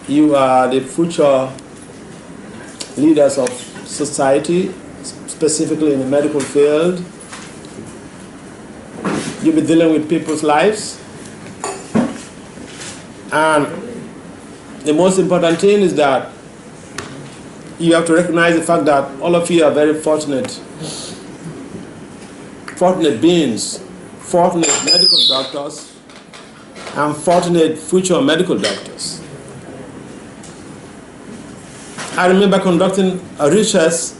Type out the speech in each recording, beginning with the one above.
You are the future leaders of society, specifically in the medical field. You'll be dealing with people's lives. And the most important thing is that you have to recognize the fact that all of you are very fortunate beings, fortunate medical doctors, and fortunate future medical doctors. I remember conducting a research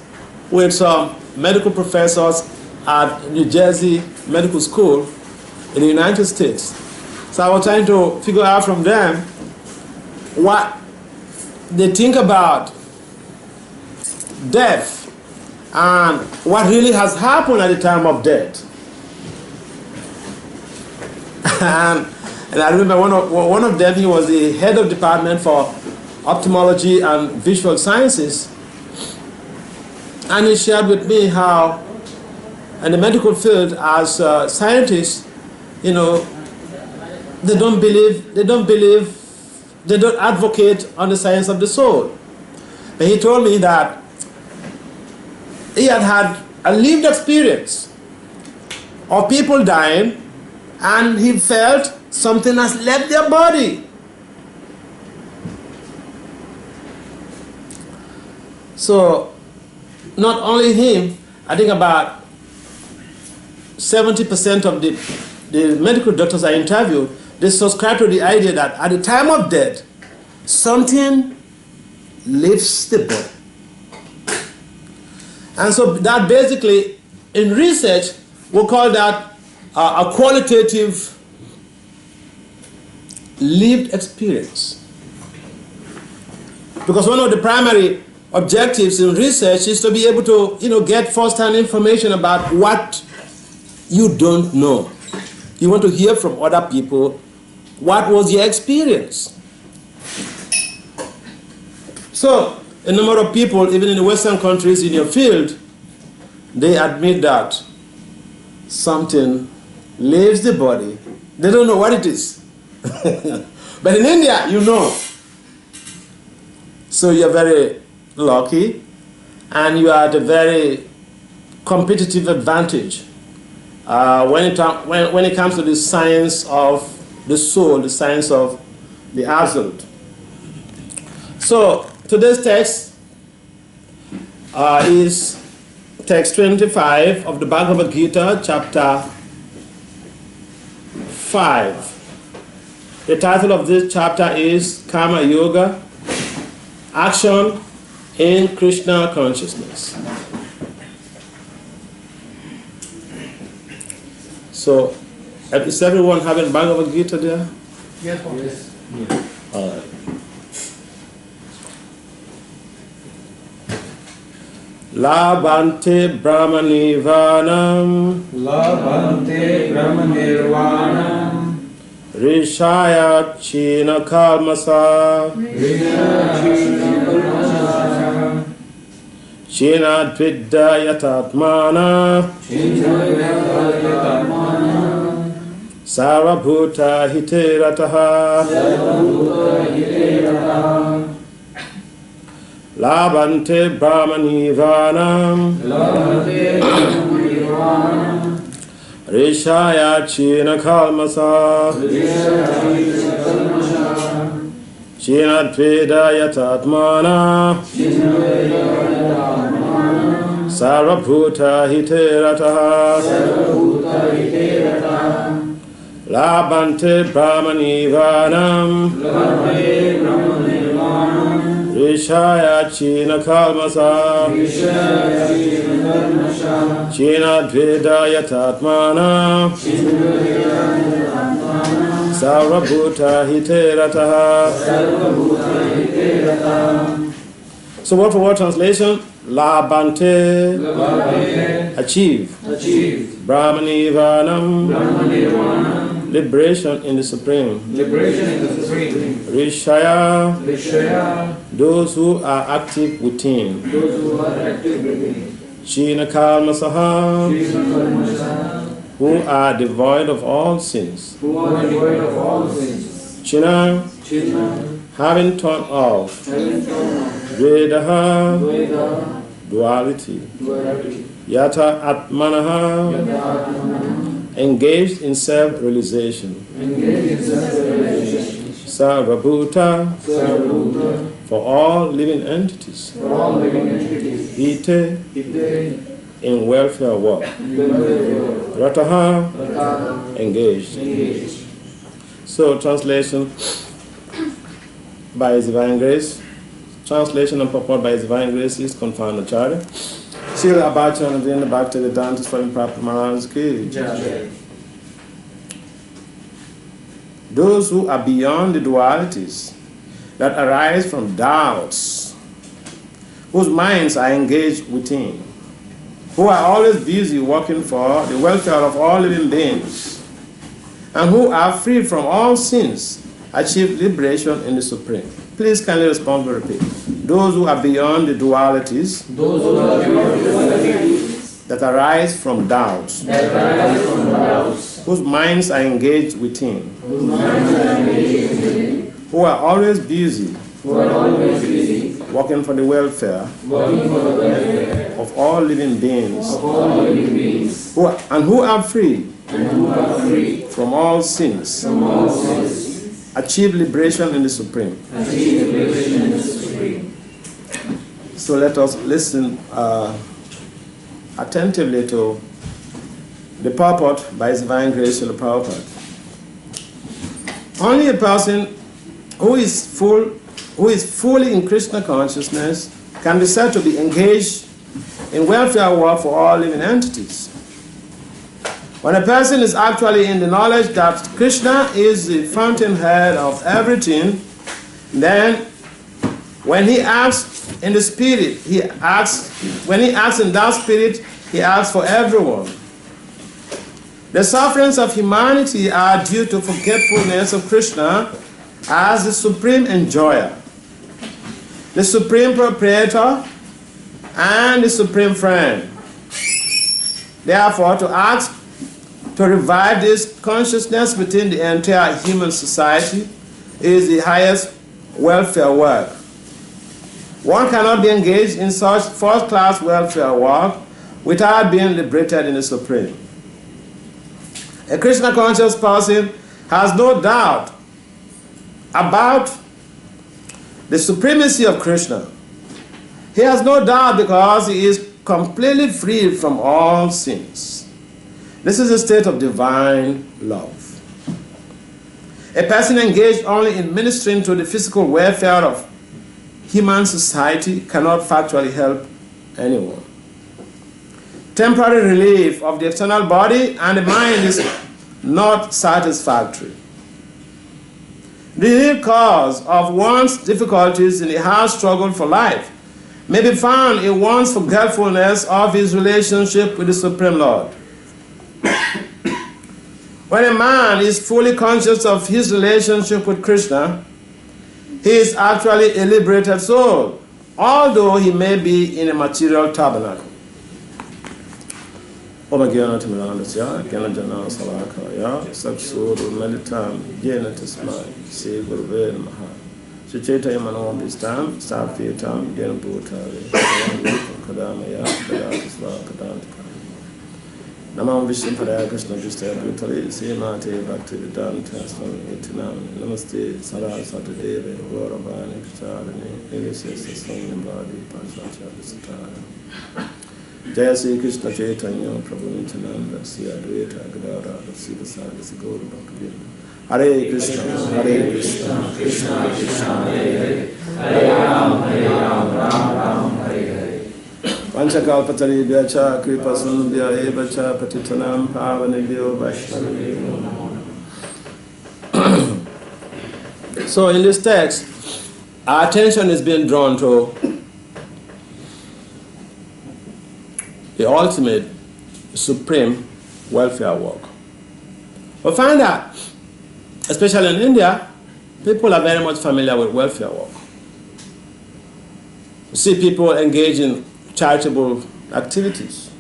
with some medical professors at New Jersey Medical School in the United States. So I was trying to figure out from them what they think about death and what really has happened at the time of death. and I remember one of them, he was the head of department for ophthalmology and visual sciences, and he shared with me how in the medical field as scientists, you know, they don't advocate on the science of the soul. But he told me that he had a lived experience of people dying, and he felt something has left their body. So not only him, I think about 70% of the medical doctors I interviewed, they subscribe to the idea that at the time of death, something leaves the body. And so that basically, in research, we call that a qualitative lived experience. Because one of the primary objectives in research is to be able to, get first-hand information about what you don't know. You want to hear from other people, what was your experience? So, a number of people, even in the Western countries in your field, they admit that something leaves the body. They don't know what it is. But in India, you know. So you're very lucky, and you are at a very competitive advantage when it comes to the science of the soul, the science of the absolute. So today's text is text 25 of the Bhagavad-gita, chapter 5. The title of this chapter is Karma Yoga, Action in Krishna Consciousness. So, is everyone having Bhagavad-gita there? Yes. Yes. All right. Labhante Brahmanivanam Rishaya China Kalmasa China Dvidya Yatatmana Sarvabhuta Hiterataha Labhante Brahmanivanam Rishaya China Kalmasa China Dveda Yatatmana Sarvabhuta Hiterataha Labhante Brahmanivanam Rishaya China Kalmasa China Dveda Yatatmana Sarvabhuta Hiterataha. So word for word translation, Labhante, achieve. Brahmanivanam, liberation in the Supreme. Rishaya, those who are active within. China Kalmasaha, who are devoid of all sins. Chinna, having thought of Vedaha, duality, Yata Atmanaha, engaged in self-realization, Sarvabhuta, for all living entities, Ite, in welfare work, Rataha, engaged. So, translation by His Divine Grace. Translation and purport by His Divine Grace is Confound Acharya. Srila Abhachan of the Bhakti-vedanta Swami Prabhupada Maharaj ki. Those who are beyond the dualities that arise from doubts, whose minds are engaged within, who are always busy working for the welfare of all living beings, and who are free from all sins, achieve liberation in the Supreme. Please kindly respond and repeat. Those who are beyond the dualities, that arise from doubts, whose minds are engaged within, who are always busy, working for the welfare of all living beings, who are free from all sins, achieve liberation in the Supreme. So let us listen attentively to the purport by His Divine Grace Srila Prabhupada. Only a person who is fully in Krishna consciousness can be said to be engaged in welfare work for all living entities. When a person is actually in the knowledge that Krishna is the fountainhead of everything, then when he acts in the spirit, when he acts in that spirit, he acts for everyone. The sufferings of humanity are due to forgetfulness of Krishna as the supreme enjoyer, the supreme proprietor, and the supreme friend. Therefore, to ask to revive this consciousness within the entire human society is the highest welfare work. One cannot be engaged in such first-class welfare work without being liberated in the Supreme. A Krishna-conscious person has no doubt about the supremacy of Krishna. He has no doubt because he is completely free from all sins. This is a state of divine love. A person engaged only in ministering to the physical welfare of human society cannot factually help anyone. Temporary relief of the external body and the mind is not satisfactory. The real cause of one's difficulties in the hard struggle for life may be found in one's forgetfulness of his relationship with the Supreme Lord. When a man is fully conscious of his relationship with Krishna, he is actually a liberated soul, although he may be in a material tabernacle. Om Gyana Timanandasya, Gyana Jana Salakaya, Saksuru Meditam, Jena Tasmai, Se Guruve Maha, Sucheta Yamano Bistam, Safiatam, Jena Bhutari, Kadamaya, Kadatisva, Kadantika. Namam Vishnu Padaya Krishna Vishnu Bhutali, Semate Bhakti-vedanta Swami Itinam, Namaste Saraswati Devi, Gauravani Kacharani, Evisya Swami Badi, Pachacha Visatara. Jaya Sri Krishna Chaitanya, Prabhu Nityananda, Sri Advaita Gadara, Sri Sada Siguru Bhakti. Hare Krishna, Krishna Krishna, Hare Hare, Hare Ram, Ram Ram, Hare Hare. Vanchakalpatari cha kripa sundhya eva cha patitanam pavanebhyo vaishnavebhyo. So in this text, our attention is being drawn to the ultimate, supreme welfare work. We find that, especially in India, people are very much familiar with welfare work. You see people engage in charitable activities,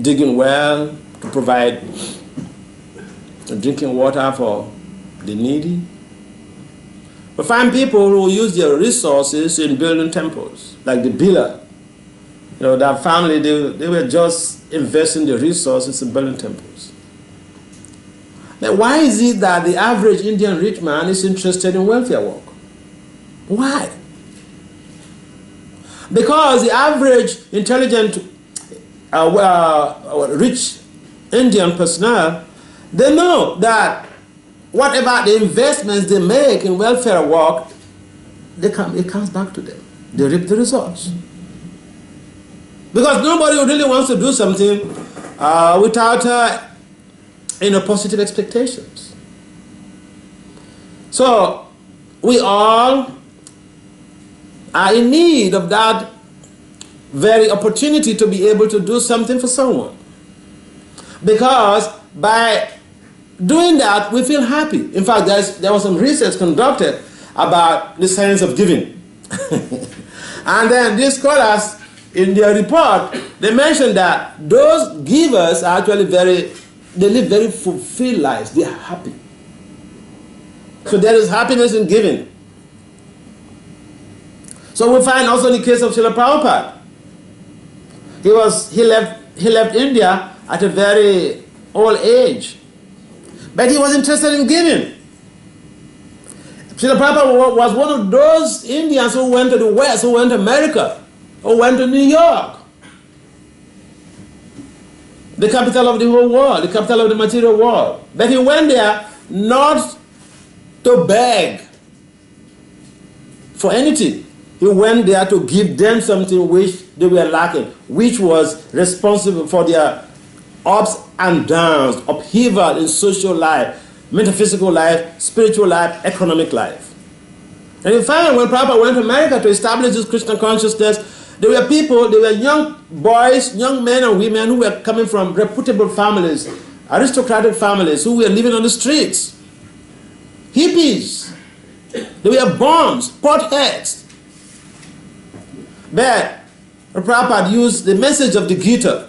digging well to provide drinking water for the needy. We find people who use their resources in building temples, like the Bila. You know, that family, they were just investing their resources in building temples. Now, why is it that the average Indian rich man is interested in welfare work? Why? Because the average intelligent, rich Indian personnel, they know that whatever the investments they make in welfare work, it comes back to them. They reap the results. Because nobody really wants to do something without positive expectations. So we all are in need of that very opportunity to be able to do something for someone. Because by doing that, we feel happy. In fact, there was some research conducted about the science of giving. And then these scholars, in their report, they mentioned that those givers are actually they live very fulfilled lives. They are happy. So there is happiness in giving. So we find also in the case of Srila Prabhupada. He left India at a very old age. But he was interested in giving. Srila Prabhupada was one of those Indians who went to the West, who went to America, who went to New York, the capital of the whole world, the capital of the material world. But he went there not to beg for anything. He went there to give them something which they were lacking, which was responsible for their ups and downs, upheaval in social life, metaphysical life, spiritual life, economic life. And in fact, when Prabhupada went to America to establish this Krishna consciousness, there were people, there were young boys, young men and women who were coming from reputable families, aristocratic families, who were living on the streets. Hippies. They were bums, potheads. But Prabhupada used the message of the Gita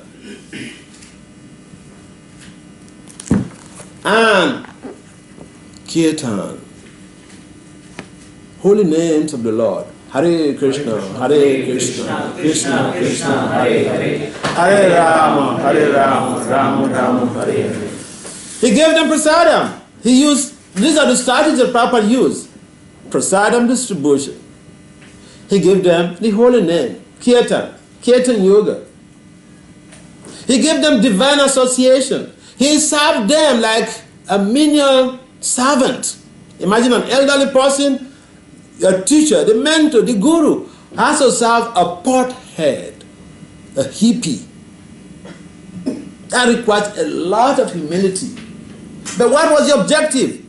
and Kirtan, holy names of the Lord. Hare Krishna, Krishna Krishna, Hare Hare, Hare Rama, Rama Rama, Hare Hare. He gave them prasadam. These are the strategies that Prabhupada used. Prasadam distribution. He gave them the holy name, Kirtan Yoga. He gave them divine association. He served them like a menial servant. Imagine an elderly person, a teacher, the mentor, the guru, has to serve a pothead, a hippie. That requires a lot of humility. But what was the objective?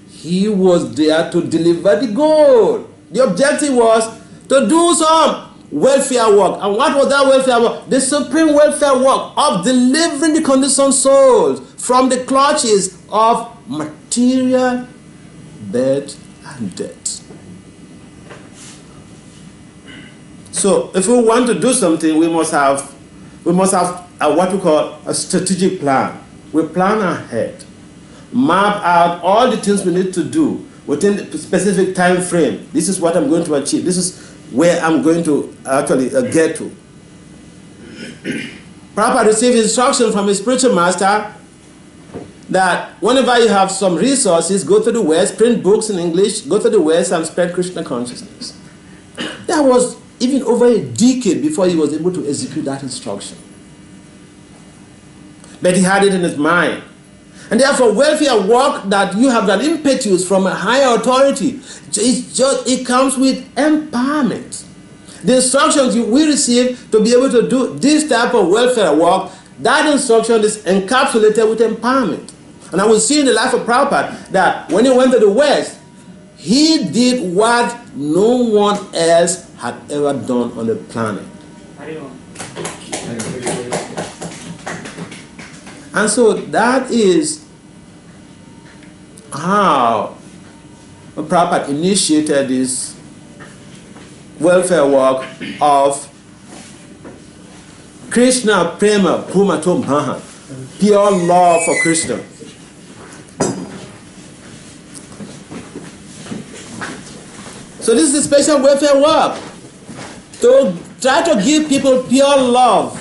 He was there to deliver the goal. The objective was to do some welfare work. And what was that welfare work? The supreme welfare work of delivering the conditioned souls from the clutches of material birth and death. So if we want to do something, we must have what we call a strategic plan. We plan ahead, map out all the things we need to do within a specific time frame. This is what I'm going to achieve. This is where I'm going to actually get to. Prabhupada received instruction from his spiritual master that whenever you have some resources, go to the West, print books in English, go to the West and spread Krishna consciousness. That was even over a decade before he was able to execute that instruction. But he had it in his mind. And therefore, welfare work that you have an impetus from a higher authority, it comes with empowerment. The instructions we receive to be able to do this type of welfare work, that instruction is encapsulated with empowerment. And I will see in the life of Prabhupada that when he went to the West, he did what no one else had ever done on the planet. And so that is how Prabhupada initiated this welfare work of Krishna Prema Pumato Maha, pure love for Krishna. So this is a special welfare work to try to give people pure love,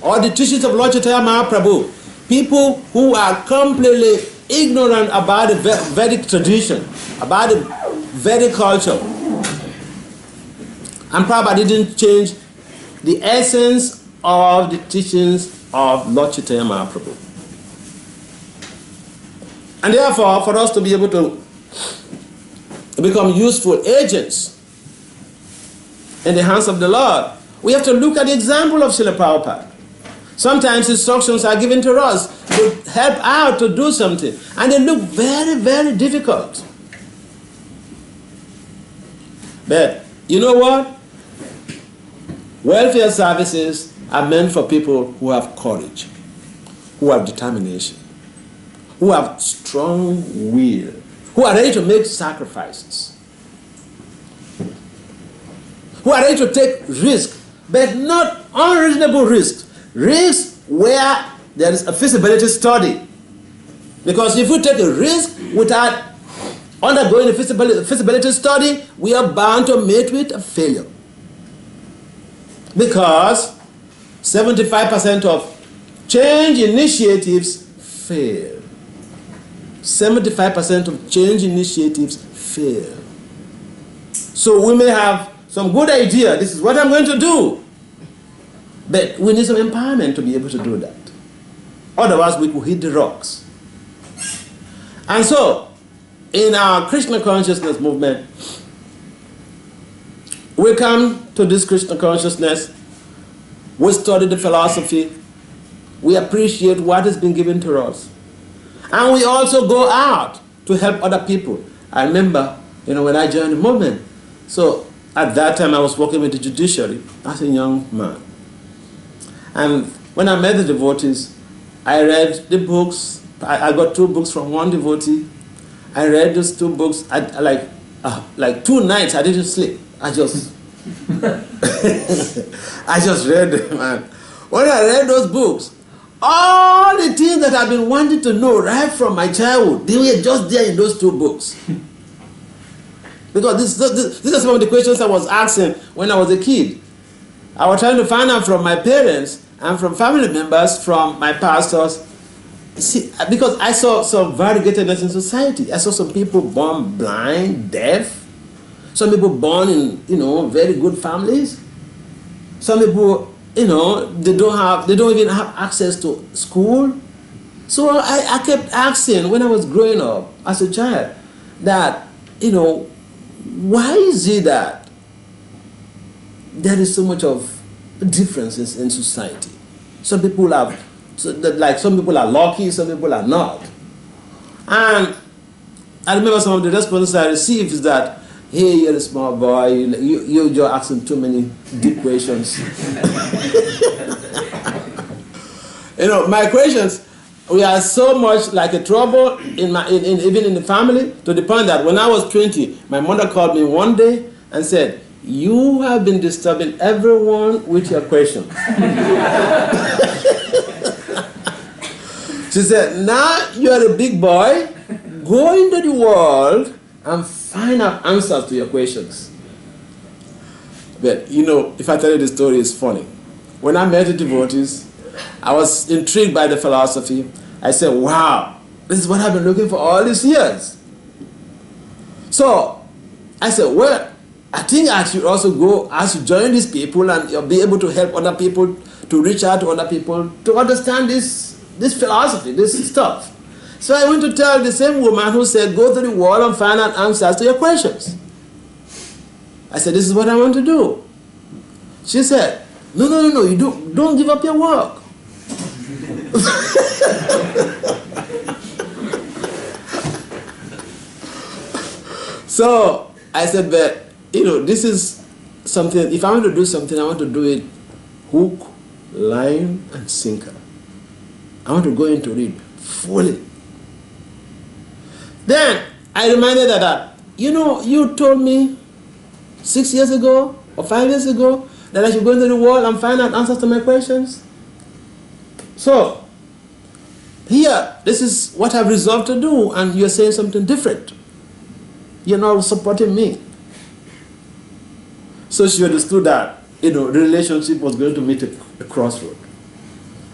or the teachings of Lord Chaitanya Mahaprabhu. People who are completely ignorant about the Vedic tradition, about the Vedic culture. And Prabhupada didn't change the essence of the teachings of Lord Chaitanya Mahaprabhu. And therefore, for us to be able to become useful agents in the hands of the Lord, we have to look at the example of Srila Prabhupada. Sometimes instructions are given to us to help out to do something, and they look very, very difficult. But you know what? Welfare services are meant for people who have courage, who have determination, who have strong will, who are ready to make sacrifices, who are ready to take risks, but not unreasonable risks. Risks where there is a feasibility study. Because if we take a risk without undergoing a feasibility study, we are bound to meet with a failure. Because 75% of change initiatives fail. 75% of change initiatives fail. So we may have some good idea, this is what I'm going to do. But we need some empowerment to be able to do that. Otherwise, we could hit the rocks. And so, in our Krishna consciousness movement, we come to this Krishna consciousness, we study the philosophy, we appreciate what has been given to us, and we also go out to help other people. I remember, when I joined the movement, so at that time I was working with the judiciary as a young man. And when I met the devotees, I read the books. I got 2 books from one devotee. I read those 2 books. Like 2 nights, I didn't sleep. I just read them. And when I read those books, all the things that I've been wanting to know right from my childhood, they were just there in those 2 books. Because these are some of the questions I was asking when I was a kid. I was trying to find out from my parents and from family members, from my pastors. See, because I saw some variegatedness in society. I saw some people born blind, deaf. Some people born in, very good families. Some people, they don't even have access to school. So I kept asking when I was growing up as a child that, why is it that there is so much of differences in society? Some people are lucky, some people are not. And I remember some of the responses I received is that, hey, you're a small boy, you're asking too many deep questions. My questions were so much like a trouble even in the family, to the point that when I was 20, my mother called me one day and said, "You have been disturbing everyone with your questions." She said, "Now you are a big boy, go into the world and find out answers to your questions." But if I tell you the story, it's funny. When I met the devotees, I was intrigued by the philosophy. I said, wow, this is what I've been looking for all these years. So I said, well, I think I should also join these people and be able to help other people, to reach out to other people, to understand this philosophy, this stuff. So I went to tell the same woman who said, go to the world and find out answers to your questions. I said, this is what I want to do. She said, no, you don't give up your work. So I said, but this is something, if I want to do something, I want to do it hook, line, and sinker. I want to go into it fully. Then I reminded her that, you told me 6 years ago or 5 years ago that I should go into the world and find out answers to my questions. So here, this is what I've resolved to do, and you're saying something different. You're not supporting me. So she understood that, the relationship was going to meet a crossroad.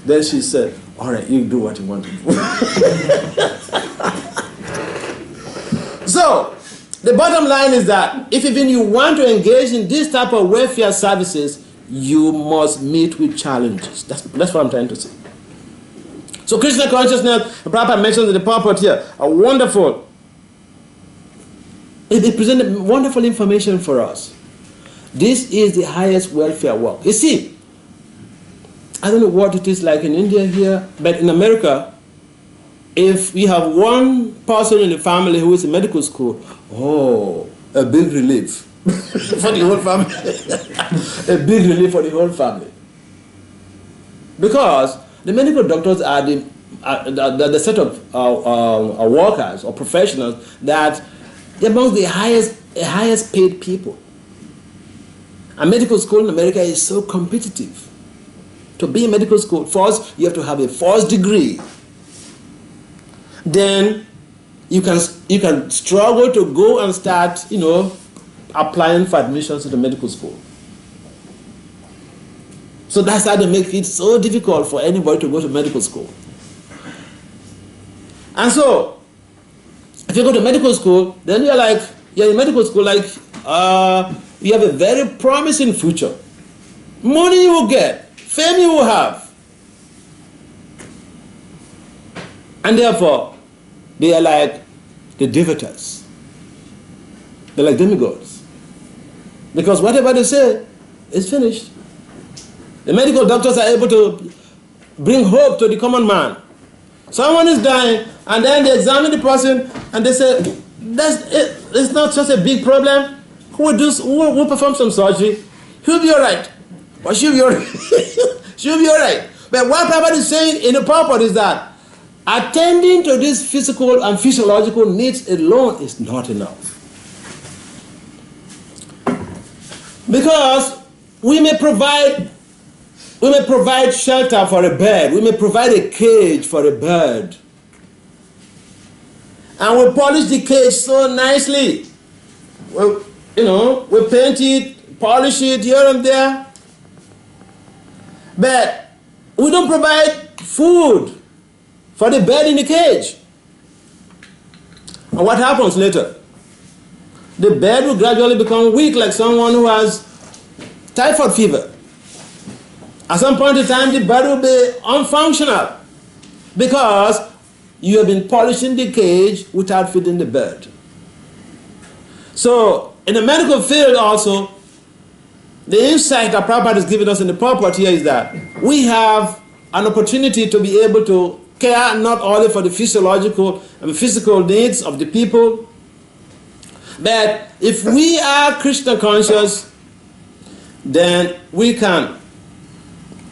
Then she said, all right, you do what you want to do. So, the bottom line is that if even you want to engage in this type of welfare services, you must meet with challenges. That's what I'm trying to say. So Krishna consciousness, Prabhupada mentions in the purport here, it presented wonderful information for us. This is the highest welfare work. You see, I don't know what it is like in India here, but in America, if we have one person in the family who is in medical school, a big relief for the whole family. A big relief for the whole family. Because the medical doctors are the set of workers or professionals that they're among the highest paid people. And medical school in America is so competitive. To be in medical school, first you have to have a first degree. Then you can struggle to go and start, applying for admissions to the medical school. So that's how they make it so difficult for anybody to go to medical school. And so, if you go to medical school, then you're in medical school you have a very promising future. Money you will get, fame you will have. And therefore, they are like the devatas. They're like demigods. Because whatever they say is finished. The medical doctors are able to bring hope to the common man. Someone is dying, and then they examine the person, and they say, it's not just a big problem. Who will perform some surgery? He'll be all right. Or she'll be all right. She'll be all right. But what Prabhupada is saying in the purport is that attending to these physical and physiological needs alone is not enough. Because we may provide shelter for a bird. We may provide a cage for a bird. And we polish the cage so nicely. We paint it, polish it here and there. But we don't provide food for the bird in the cage. And what happens later? The bird will gradually become weak, like someone who has typhoid fever. At some point in time, the bird will be unfunctional because you have been polishing the cage without feeding the bird. So, in the medical field also, the insight that Prabhupada is giving us in the purport here is that we have an opportunity to be able to care not only for the physiological and physical needs of the people, but if we are Krishna conscious, then we can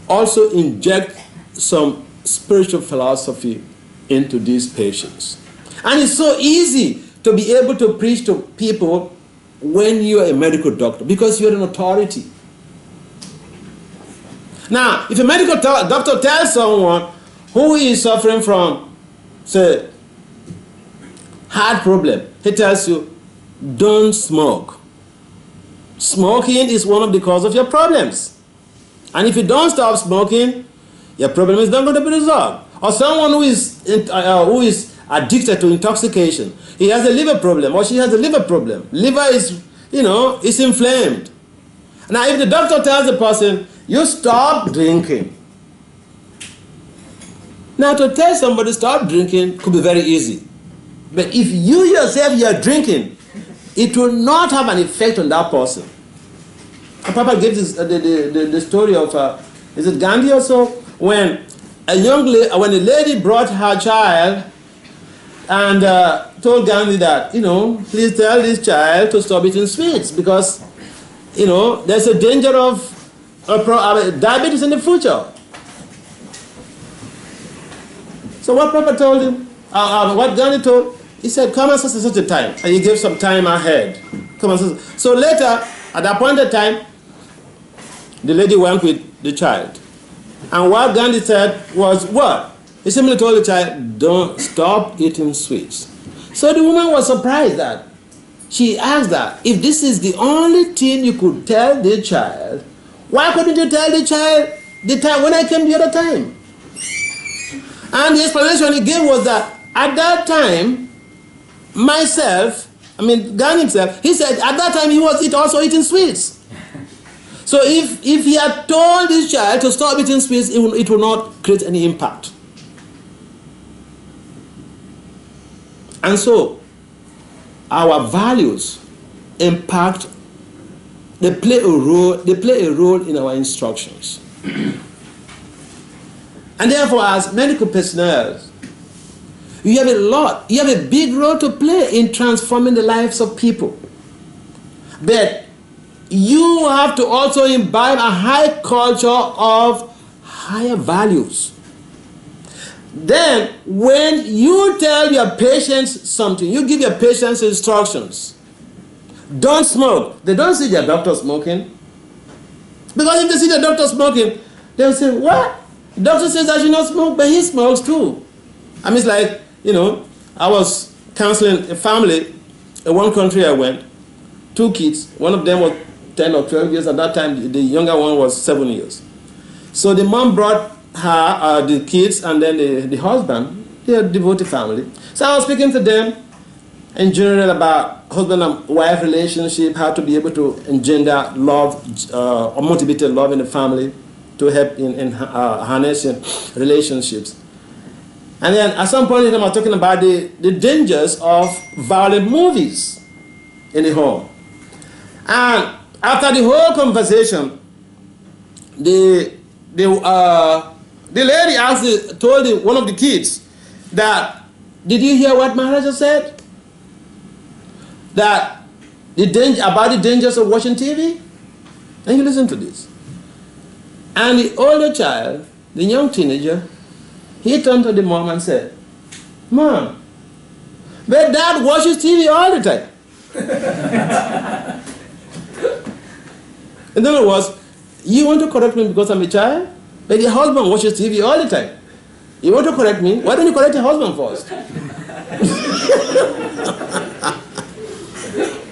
also inject some spiritual philosophy into these patients. And it's so easy to be able to preach to people when you're a medical doctor, because you're an authority. Now, if a medical doctor tells someone who is suffering from, say, heart problem, he tells you, don't smoke. Smoking is one of the causes of your problems. And if you don't stop smoking, your problem is not going to be resolved. Or someone who is addicted to intoxication, he has a liver problem, or she has a liver problem. Liver is, is inflamed. Now, if the doctor tells the person, you stop drinking. Now, to tell somebody stop drinking could be very easy. But if you yourself you are drinking, it will not have an effect on that person. And Papa gives the story of, is it Gandhi or so? When a lady brought her child and told Gandhi that, please tell this child to stop eating sweets because, there's a danger of diabetes in the future. So what Papa told him, what Gandhi told, he said, come at such a time. And he gave some time ahead. So later, at that point of time, the lady went with the child. And what Gandhi said was what? He simply told the child, don't stop eating sweets. So the woman was surprised that she asked that, if this is the only thing you could tell the child, why couldn't you tell the child the time when I came the other time? And the explanation he gave was that at that time, Gan himself, he said at that time he was also eating sweets. So if he had told this child to stop eating sweets, it would not create any impact. And so, our values impact, they play a role in our instructions. And therefore, as medical personnel, you have a big role to play in transforming the lives of people. But you have to also imbibe a high culture of higher values. Then, when you tell your patients something, you give your patients instructions. Don't smoke. They don't see their doctor smoking. Because if they see the doctor smoking, they'll say, what? The doctor says I should not smoke, but he smokes too. I mean, it's like, I was counseling a family in one country I went, 2 kids. One of them was 10 or 12 years. At that time, the younger one was 7 years. So the mom brought her, the kids, and then the husband. They are a devoted family. So I was speaking to them in general about husband and wife relationship, how to be able to engender love, or motivated love in the family to help in harnessing relationships. And then at some point in time, I was talking about the dangers of violent movies in the home. And after the whole conversation, the lady told one of the kids that, did you hear what Maharaja said? That about the dangers of watching TV? And you listen to this. And the older child, the young teenager, he turned to the mom and said, Mom, but Dad watches TV all the time. In other words, you want to correct me because I'm a child? But your husband watches TV all the time. You want to correct me? Why don't you correct your husband first?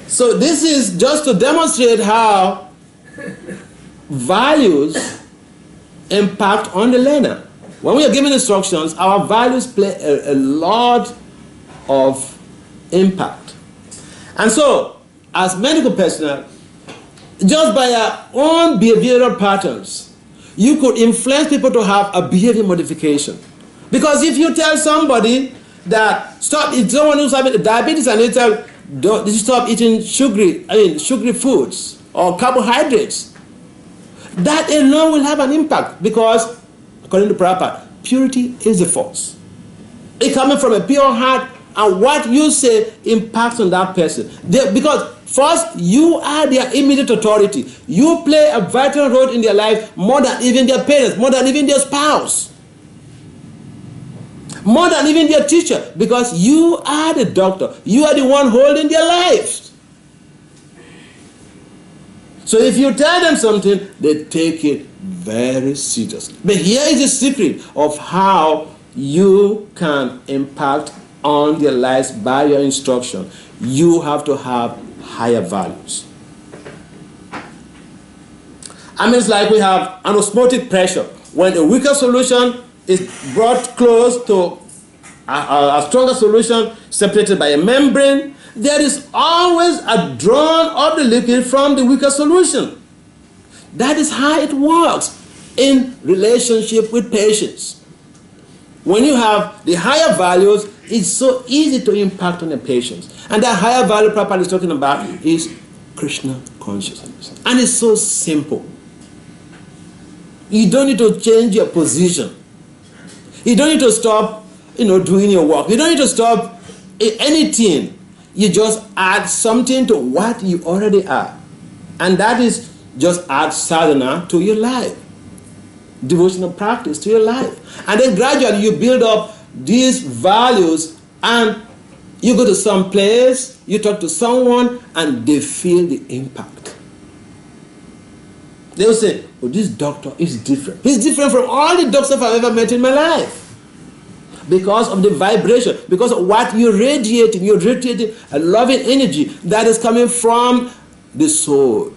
So this is just to demonstrate how values impact on the learner. When we are giving instructions, our values play a lot of impact. And so, as medical personnel, just by our own behavioral patterns, you could influence people to have a behavior modification. Because if you tell somebody that if someone who's having diabetes and you tell don't stop eating sugary foods or carbohydrates, that alone will have an impact, because according to Prabhupada, purity is the force. It coming from a pure heart, and what you say impacts on that person. Because first, you are their immediate authority. You play a vital role in their life more than even their parents, more than even their spouse, more than even their teacher, because you are the doctor. You are the one holding their lives. So if you tell them something, they take it very seriously. But here is the secret of how you can impact on their lives by your instruction. You have to have higher values. I mean, it's like we have an osmotic pressure. When a weaker solution is brought close to a stronger solution separated by a membrane, there is always a drawn of the liquid from the weaker solution. That is how it works in relationship with patients. When you have the higher values, it's so easy to impact on the patients. And that higher value Prabhupada is talking about is Krishna consciousness. And it's so simple. You don't need to change your position. You don't need to stop, doing your work. You don't need to stop anything. You just add something to what you already are. And that is just add sadhana to your life. Devotional practice to your life. And then gradually you build up these values, and you go to some place, you talk to someone, and they feel the impact. They will say, oh, this doctor is different. He's different from all the doctors I've ever met in my life. Because of the vibration, because of what you're radiating a loving energy that is coming from the soul.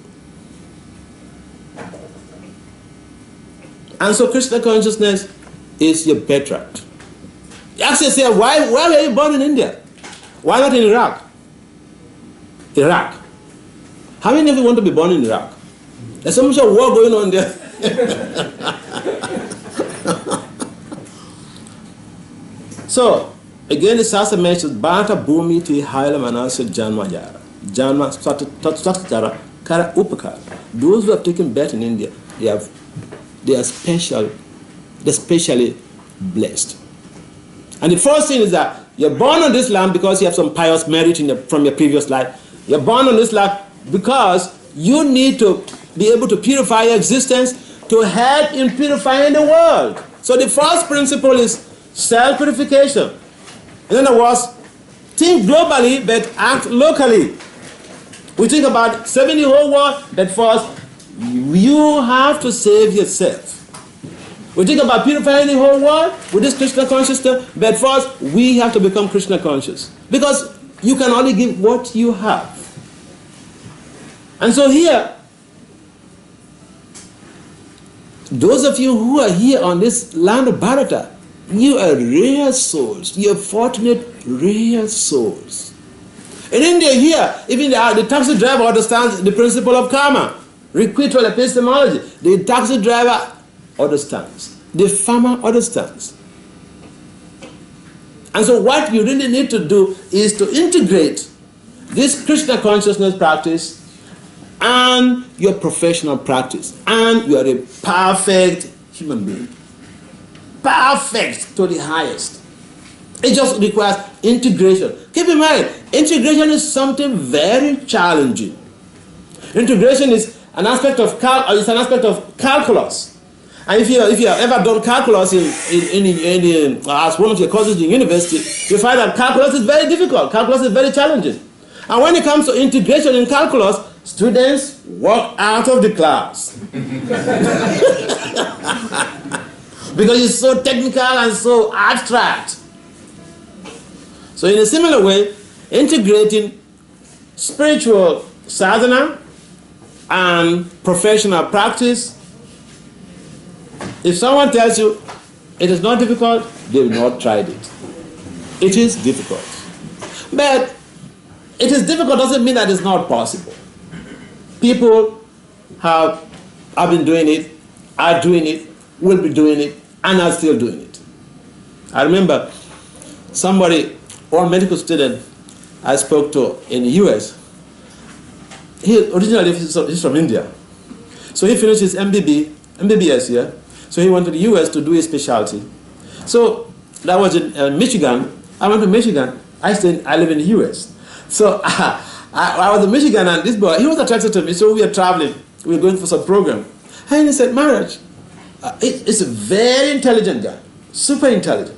And so Krishna consciousness is your birthright. You actually say, why were you born in India? Why not in Iraq? Iraq. How many of you want to be born in Iraq? There's so much war going on there. So, again the Shastra mentions Bhata Bhumi Ti Haila Manasa Janma Jara. Janma Tatjara Kara Upakara. Those who have taken birth in India, they are specially blessed. And the first thing is that you're born on this land because you have some pious merit from your previous life. You're born on this land because you need to be able to purify your existence to help in purifying the world. So the first principle is self-purification. In other words, think globally but act locally. We think about saving the whole world, but first you have to save yourself. We think about purifying the whole world with this Krishna consciousness, but first we have to become Krishna conscious. Because you can only give what you have. And so here, those of you who are here on this land of Bharata, you are rare souls. You are fortunate, rare souls. In India here, even the taxi driver understands the principle of karma, requital epistemology. The taxi driver understands. The farmer understands. And so what you really need to do is to integrate this Krishna consciousness practice and your professional practice. And you are a perfect human being. Perfect to the highest. It just requires integration. Keep in mind, integration is something very challenging. Integration is an aspect of calculus. And if you have ever done calculus as one of your courses in university, you find that calculus is very difficult. Calculus is very challenging. And when it comes to integration in calculus, students walk out of the class. Because it's so technical and so abstract. So in a similar way, integrating spiritual sadhana and professional practice, if someone tells you it is not difficult, they have not tried it. It is difficult. But it is difficult doesn't mean that it's not possible. People have been doing it, are doing it, will be doing it, and are still doing it. I remember one medical student I spoke to in the US. Originally he's from India. So he finished his MBBS here. So he went to the US to do his specialty. So that was in Michigan. I went to Michigan. I live in the US. So I was in Michigan, and this boy, he was attracted to me. So we were traveling. We were going for some program. And he said, Maharaj, it's a very intelligent guy. Super intelligent.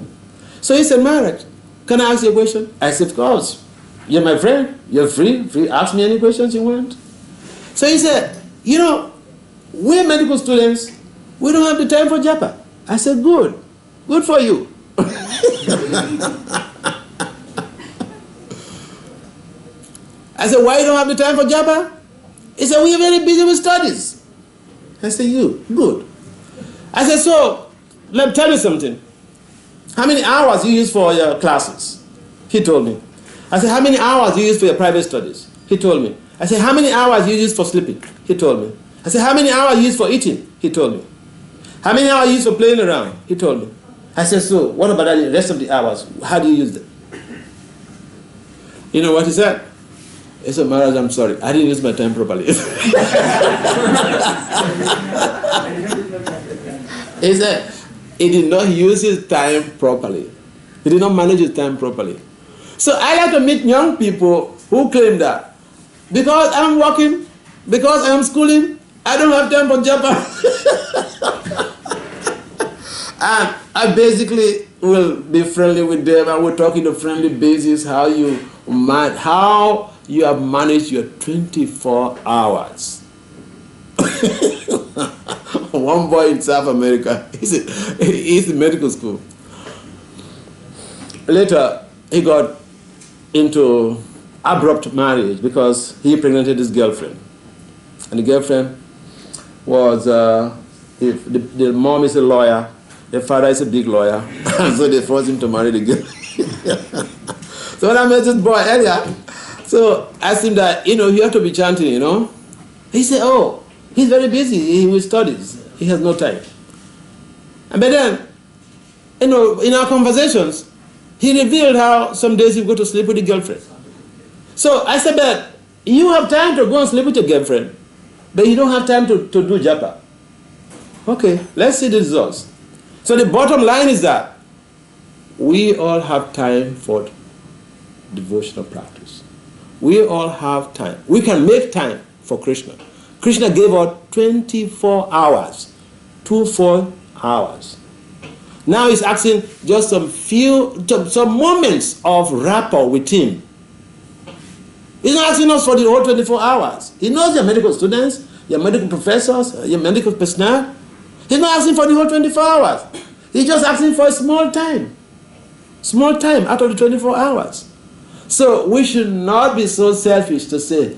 So he said, Maharaj, can I ask you a question? I said, of course. You're my friend. You're free. Ask me any questions you want. So he said, you know, we're medical students. We don't have the time for japa. I said, good. Good for you. I said, why you don't have the time for japa? He said, we are very busy with studies. I said, good. I said, so, let me tell you something. How many hours you use for your classes? He told me. I said, how many hours you use for your private studies? He told me. I said, how many hours you use for sleeping? He told me. I said, how many hours you use for eating? He told me. How many hours you use for playing around? He told me. I said, so, what about the rest of the hours? How do you use them? You know what he said? He said, Maharaj, I'm sorry. I didn't use my time properly. He said, he did not use his time properly. He did not manage his time properly. So I like to meet young people who claim that because I'm working, because I'm schooling, I don't have time for japa. And I basically will be friendly with them, and we'll talk in a friendly basis how you have managed your 24 hours. One boy in South America, he's in medical school. later he got into abrupt marriage because he impregnated his girlfriend. And the girlfriend was, the mom is a lawyer, the father is a big lawyer, and so they forced him to marry the girl. So when I met this boy earlier, so I asked him that, you have to be chanting, He said, oh, he's very busy, he will studies, he has no time. And but then, in our conversations, he revealed how some days he would go to sleep with the girlfriend. So I said, but you have time to go and sleep with your girlfriend, but you don't have time to do japa. Okay, let's see the results. So the bottom line is that we all have time for devotional practice. We all have time. We can make time for Krishna. Krishna gave us 24 hours, 24 hours. Now he's asking just some moments of rapport with him. He's not asking us for the whole 24 hours. He knows your medical students, your medical professors, your medical personnel. He's not asking for the whole 24 hours. He's just asking for a small time. Small time out of the 24 hours. So we should not be so selfish to say,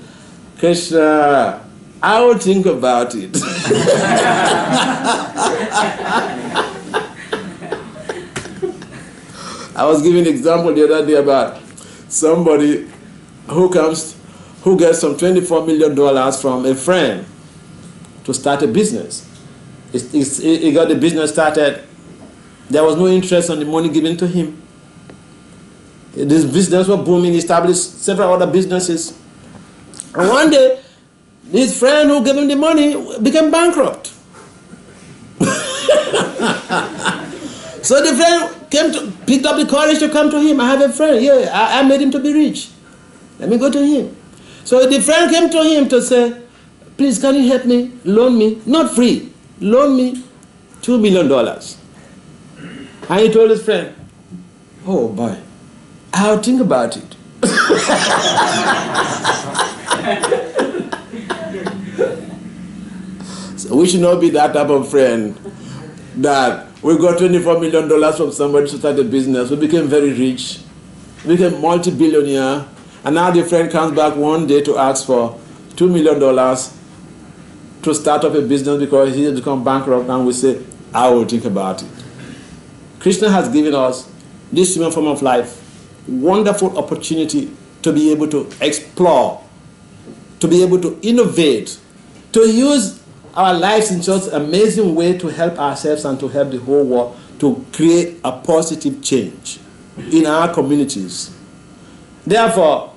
Krishna, I will think about it. I was giving an example the other day about somebody who gets some $24 million from a friend to start a business. He got the business started. There was no interest on the money given to him. This business was booming. He established several other businesses. And one day, his friend who gave him the money became bankrupt. So the friend picked up the courage to come to him. I have a friend. Yeah, I made him to be rich. Let me go to him. So the friend came to him to say, please, can you help me? Loan me, not free, loan me $2 million. And he told his friend, oh boy, I'll think about it. So we should not be that type of friend that we got $24 million from somebody to start a business. We became very rich. We became multi-billionaire. And now the friend comes back one day to ask for $2 million to start up a business because he has become bankrupt, and we say, I will think about it. Krishna has given us this human form of life, wonderful opportunity to be able to explore, to be able to innovate, to use our lives in such an amazing way to help ourselves and to help the whole world to create a positive change in our communities. Therefore,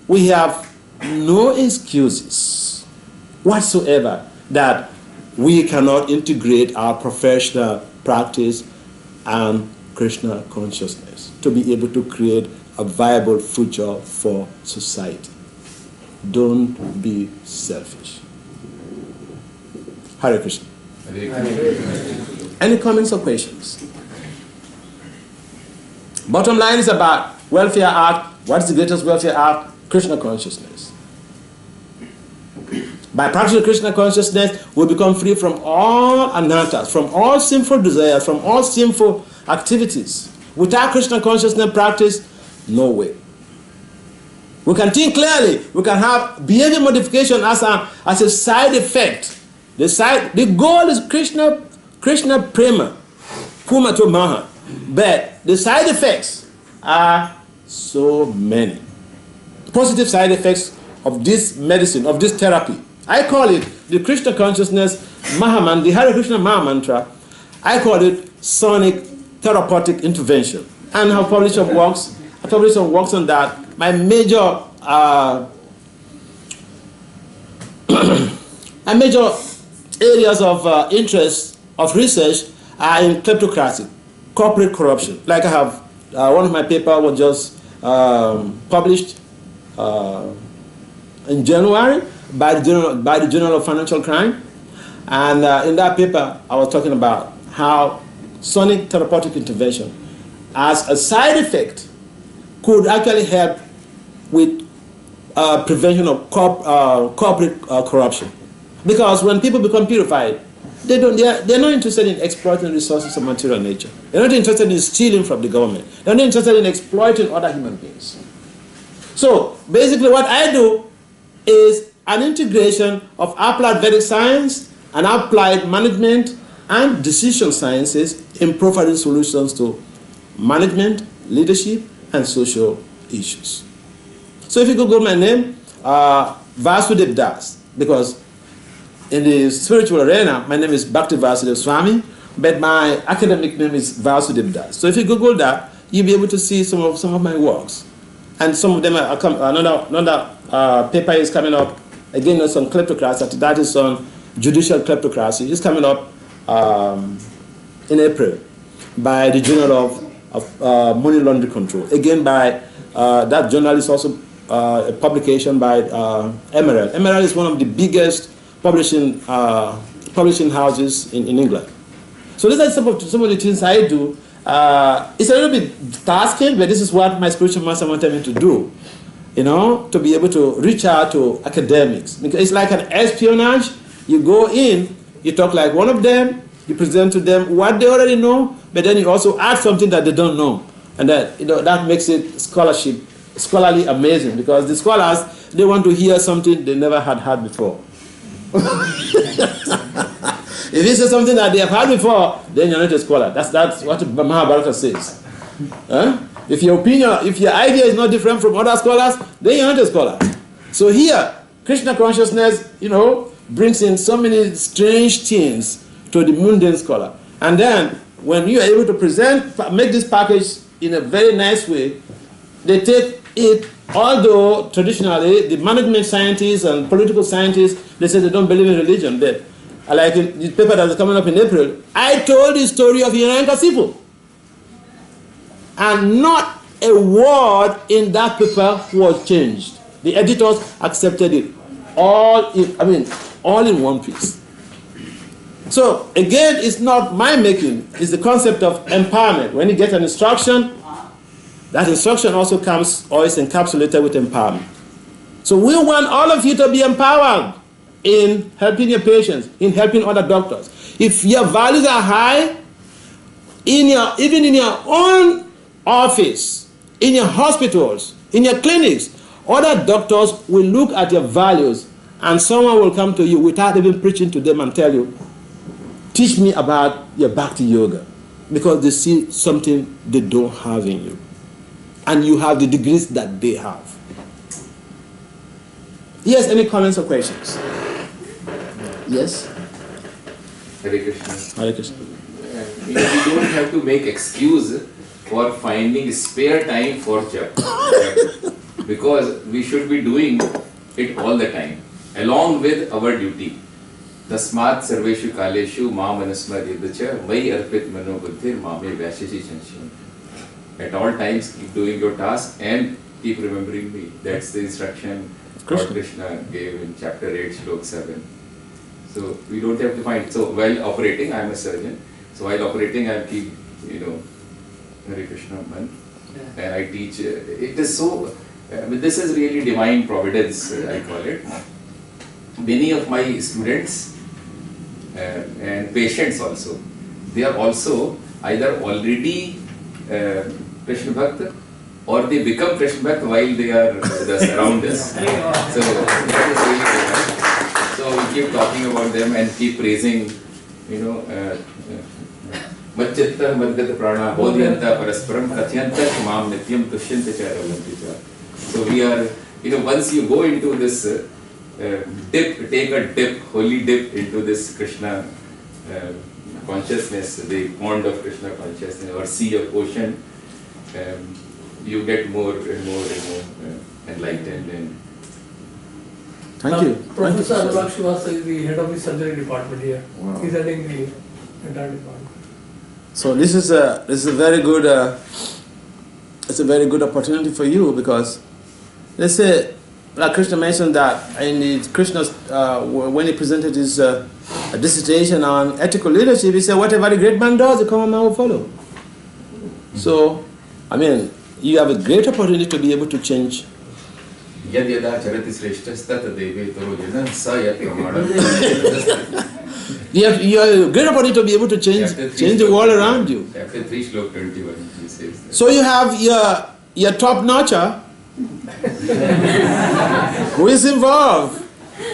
we have no excuses whatsoever that we cannot integrate our professional practice and Krishna consciousness to be able to create a viable future for society. Don't be selfish. Hare Krishna. Any comments or questions? Bottom line is about welfare act. What is the greatest welfare act? Krishna consciousness. By practicing Krishna consciousness, we become free from all anarthas, from all sinful desires, from all sinful activities. Without Krishna consciousness practice, no way. We can think clearly. We can have behavior modification as a side effect. The goal is Krishna prema, pumato maha. But the side effects are so many. Positive side effects of this medicine, of this therapy. I call it the Krishna consciousness Mahamantra, the Hare Krishna Mahamantra. I call it sonic therapeutic intervention. And I've published some works. I published some works on that. My major areas of interest of research are in kleptocracy, corporate corruption. Like I have one of my papers was just published in January by the Journal of Financial Crime, and in that paper I was talking about how sonic therapeutic intervention as a side effect could actually help with prevention of corporate corruption. Because when people become purified, They're not interested in exploiting resources of material nature. They're not interested in stealing from the government. They're not interested in exploiting other human beings. So basically what I do is an integration of applied Vedic science and applied management and decision sciences in providing solutions to management, leadership, and social issues. So if you Google my name, Vasudeva Das, because in the spiritual arena, my name is Bhakti Vasudeva Swami, but my academic name is Vasudeva Das. So if you Google that, you'll be able to see some of my works. And some of them are another paper is coming up, again, on some kleptocracy, that is on judicial kleptocracy. It's coming up in April by the Journal of Money Laundering Control. Again, by that journal is also a publication by Emerald. Emerald is one of the biggest publishing houses in England. So these are some of the things I do. It's a little bit tasking, but this is what my spiritual master wanted me to do, you know, to be able to reach out to academics. Because it's like an espionage. You go in, you talk like one of them, you present to them what they already know, but then you also add something that they don't know. And that, you know, that makes it scholarly amazing, because the scholars, they want to hear something they never had heard before. If you say something that they have heard before, then you're not a scholar. That's what Mahabharata says. If your opinion, if your idea is not different from other scholars, then you're not a scholar. So here, Krishna consciousness, you know, brings in so many strange things to the mundane scholar. And then, when you are able to make this package in a very nice way, they take it, although traditionally the management scientists and political scientists, they say they don't believe in religion, but like in the paper that is coming up in April, I told the story of Hiranyakasipu. And not a word in that paper was changed. The editors accepted it. All in one piece. So again, it's not my making, it's the concept of empowerment. When you get an instruction, that instruction also comes or is encapsulated with empowerment. So we want all of you to be empowered in helping your patients, in helping other doctors. If your values are high, even in your own office, in your hospitals, in your clinics, other doctors will look at your values, and someone will come to you without even preaching to them and tell you, teach me about your Bhakti yoga, because they see something they don't have in you. And you have the degrees that they have. Yes, any comments or questions? Yes? Hare Krishna. Hare Krishna. We don't have to make excuse for finding spare time for japa. Because we should be doing it all the time, along with our duty. Tasmat sarveshu kaleshu ma manasmaridacha vai arpit mano buddhir mame vyashishi chanshya. At all times, keep doing your task and keep remembering me. That's the instruction Lord Krishna gave in chapter 8, slok 7. So we don't have to find. So while operating, I am a surgeon. So while operating, I keep, Hare Krishna man, and I teach. It is so. This is really divine providence, I call it. Many of my students and patients also, they are also either already Krishna Bhakt, or they become Krishna Bhakt while they are with us, around us. So that is really divine. So we keep talking about them and keep praising, Majchitta Madgata Prana Bodhyanta Parasparam Katyanta Kumam Nityam Tushyanta Charavanti Cha. So we are, once you go into this dip, take a dip, holy dip into this Krishna consciousness, the pond of Krishna consciousness, or sea of ocean, you get more and more enlightened. And thank you. Professor Anurag Srivastava is the head of the surgery department here. Wow. He's heading the entire department. So this is a very good it's a very good opportunity for you, because let's say, like Krishna mentioned that in Krishna's when he presented his dissertation on ethical leadership, he said, whatever the great man does, the common man will follow. So, you have a great opportunity to be able to change. You have a great opportunity to be able to change the world around you. Chapter 3, Shlok 21, he says that. So you have your top notcher who is involved.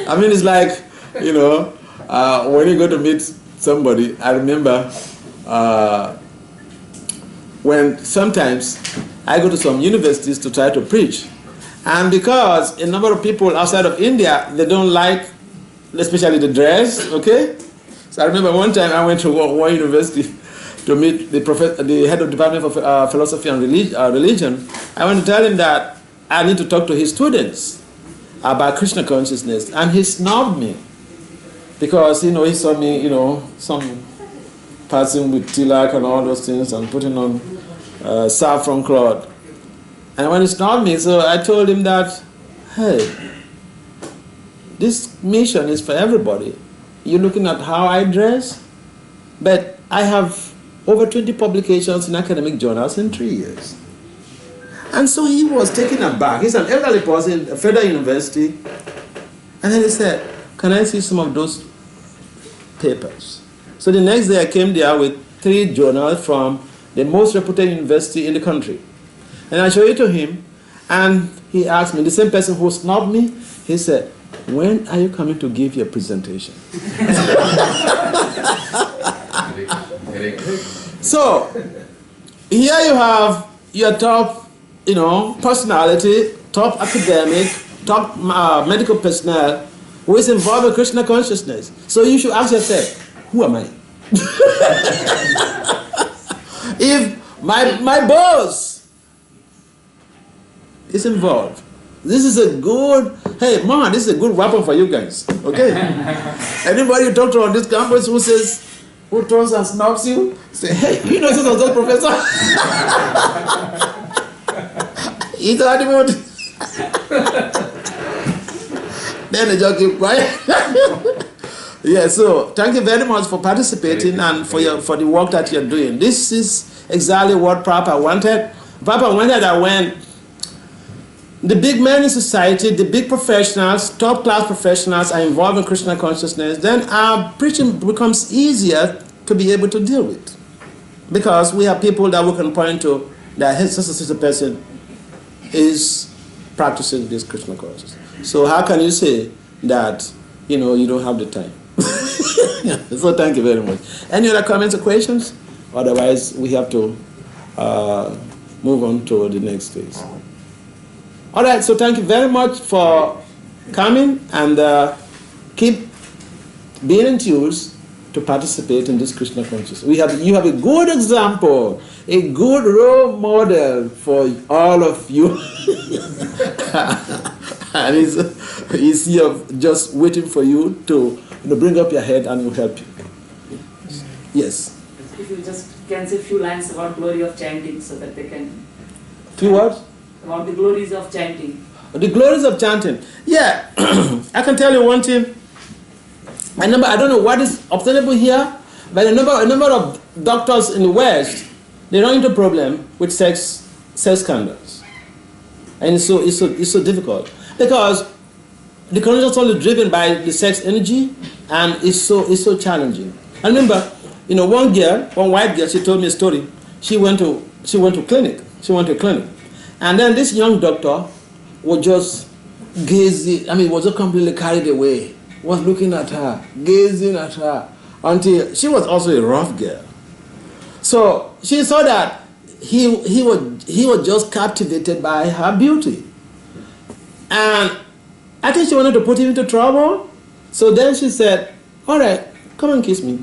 I mean, it's like, you know, when you go to meet somebody, I remember when sometimes I go to some universities to try to preach. And because a number of people outside of India, they don't like, especially the dress, okay? So I remember one time I went to one university to meet the head of department of philosophy and religion. I went to tell him that I need to talk to his students about Krishna consciousness, and he snubbed me because, you know, he saw me, you know, some person with tilak and all those things and putting on saffron cloth. And when he snubbed me, so I told him that, hey, this mission is for everybody. You're looking at how I dress, but I have over 20 publications in academic journals in 3 years. And so he was taken aback. He's an elderly person at a federal university. And then he said, can I see some of those papers? So the next day I came there with 3 journals from the most reputed university in the country. And I showed it to him, and he asked me, the same person who snubbed me, he said, when are you coming to give your presentation? So, here you have your top, you know, personality, top academic, top medical personnel who is involved in Krishna consciousness. So you should ask yourself, who am I? If my boss is involved, this is a good, hey man, this is a good weapon for you guys, okay? Anybody you talk to on this campus who says, who turns and snubs you, say, hey, you know this is a professor? He's the honeymoon. Then they just keep quiet. Yeah, so thank you very much for participating and for the work that you're doing. This is exactly what Prabhupada wanted. Prabhupada wanted that when the big men in society, the big professionals, top-class professionals are involved in Krishna consciousness, then our preaching becomes easier to be able to deal with. Because we have people that we can point to that such a person is practicing this Krishna consciousness. So how can you say that, you know, you don't have the time? So thank you very much. Any other comments or questions? Otherwise, we have to move on to the next phase. All right, so thank you very much for coming, and keep being enthused to participate in this Krishna consciousness. You have a good example, a good role model for all of you. And he's here just waiting for you to bring up your head, and will help you. Yes? If you just can say a few lines about glory of chanting so that they can... Few words? About the glories of chanting. The glories of chanting. Yeah, I can tell you one thing. I don't know what is obtainable here, but a number of doctors in the West, they run into problem with sex scandals. And it's so difficult. Because the consciousness is only driven by the sex energy, and it's so challenging. I remember, one white girl, she told me a story. She went to clinic. And then this young doctor was just gazing, was just completely carried away, was looking at her, gazing at her, until she was also a rough girl. So she saw that he was just captivated by her beauty. And I think she wanted to put him into trouble. So then she said, all right, come and kiss me.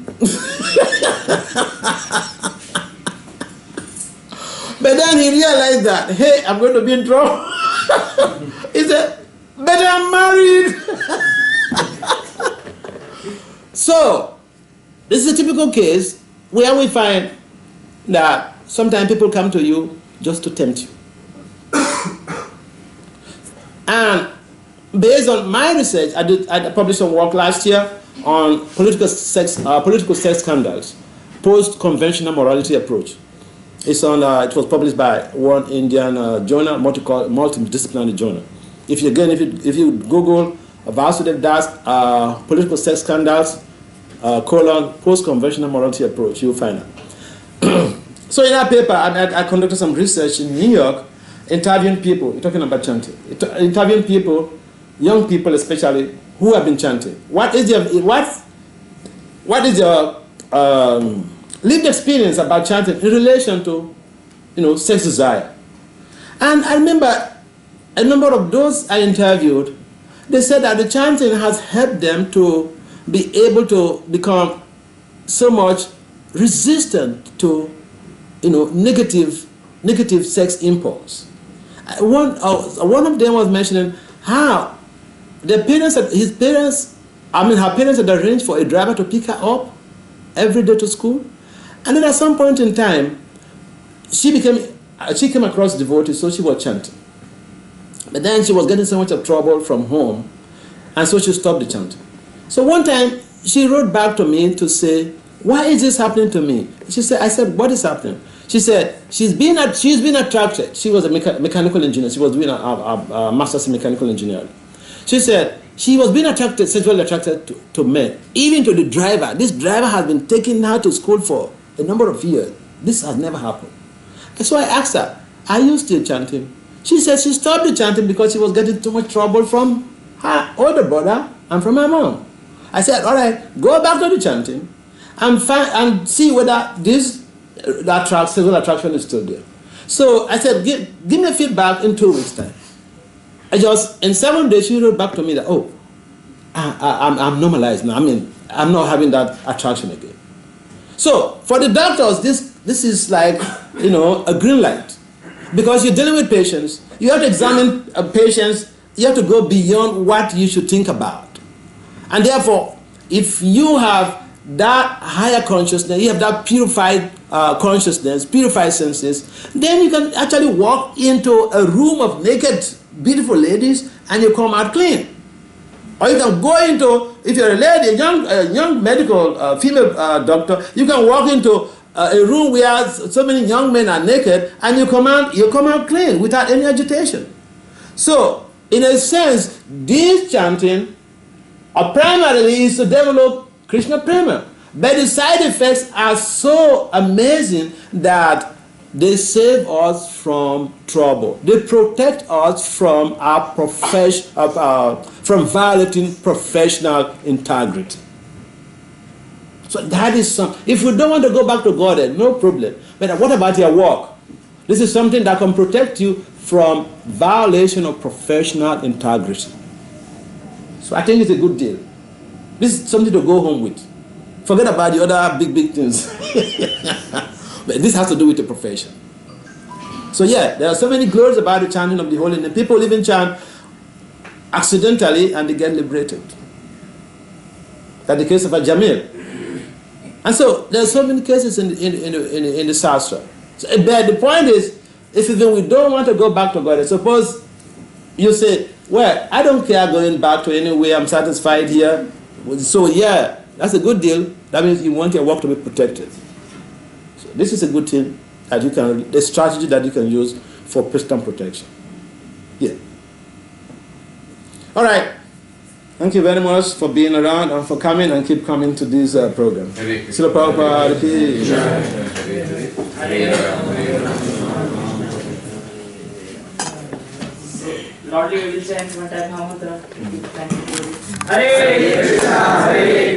But then he realized that, hey, I'm going to be in trouble. He said, better I'm married. So, this is a typical case where we find that sometimes people come to you just to tempt you. And based on my research, I published some work last year on political sex scandals, post-conventional morality approach. It was published by one Indian journal, multidisciplinary journal. If you Google Vasudeva political sex scandals, colon post-conventional morality approach. You'll find it. So in that paper, I conducted some research in New York, interviewing people. You're talking about chanting. Interviewing people, young people especially, who have been chanting. What is your lived experience about chanting in relation to, sex desire? And I remember a number of those I interviewed, they said that the chanting has helped them to be able to become so much resistant to, negative sex impulse. One of them was mentioning how her parents had arranged for a driver to pick her up every day to school, and then at some point in time, she came across devotee, so she was chanting. But then she was getting so much of trouble from home, and so she stopped the chanting. So one time, she wrote back to me to say, why is this happening to me? I said, what is happening? She said, she's been attracted. She was a mechanical engineer. She was doing a master's in mechanical engineering. She said, she was being sexually attracted to men, even to the driver. This driver has been taking her to school for a number of years. This has never happened. And so I asked her, are you still chanting? She said she stopped the chanting because she was getting too much trouble from her older brother and from her mom. I said, all right, go back to the chanting and see whether sexual attraction is still there. So I said, give me feedback in 2 weeks' time. In 7 days, she wrote back to me that, I'm normalized now. I'm not having that attraction again. So for the doctors, this is like, a green light. Because you're dealing with patients, you have to examine patients, you have to go beyond what you should think about. And therefore, if you have that higher consciousness, you have that purified consciousness, purified senses, then you can actually walk into a room of naked, beautiful ladies and you come out clean. Or you can go into, if you're a lady, a young medical female doctor, you can walk into a room where so many young men are naked and you come out clean without any agitation. So, in a sense, this chanting primarily is to develop Krishna Prema. But the side effects are so amazing that they save us from trouble. They protect us from from violating professional integrity. So that is if you don't want to go back to God, no problem. But what about your work? This is something that can protect you from violation of professional integrity. So I think it's a good deal. This is something to go home with. Forget about the other big things. But this has to do with the profession. So yeah, there are so many glories about the chanting of the holy name. People even chant accidentally and they get liberated. That's the case of a Jamil. And so there are so many cases in the Shastra. So, but the point is, if even we don't want to go back to God, suppose you say, well, I don't care going back to anywhere, I'm satisfied here. So yeah, that's a good deal. That means you want your work to be protected. So this is a good thing that you can, the strategy that you can use for personal protection. Yeah. All right. Thank you very much for being around and for coming and keep coming to this program. Srila Prabhupada ki jai. Lordly, we will chant one time Mahamantra. Thank you. Hare Krishna, Hare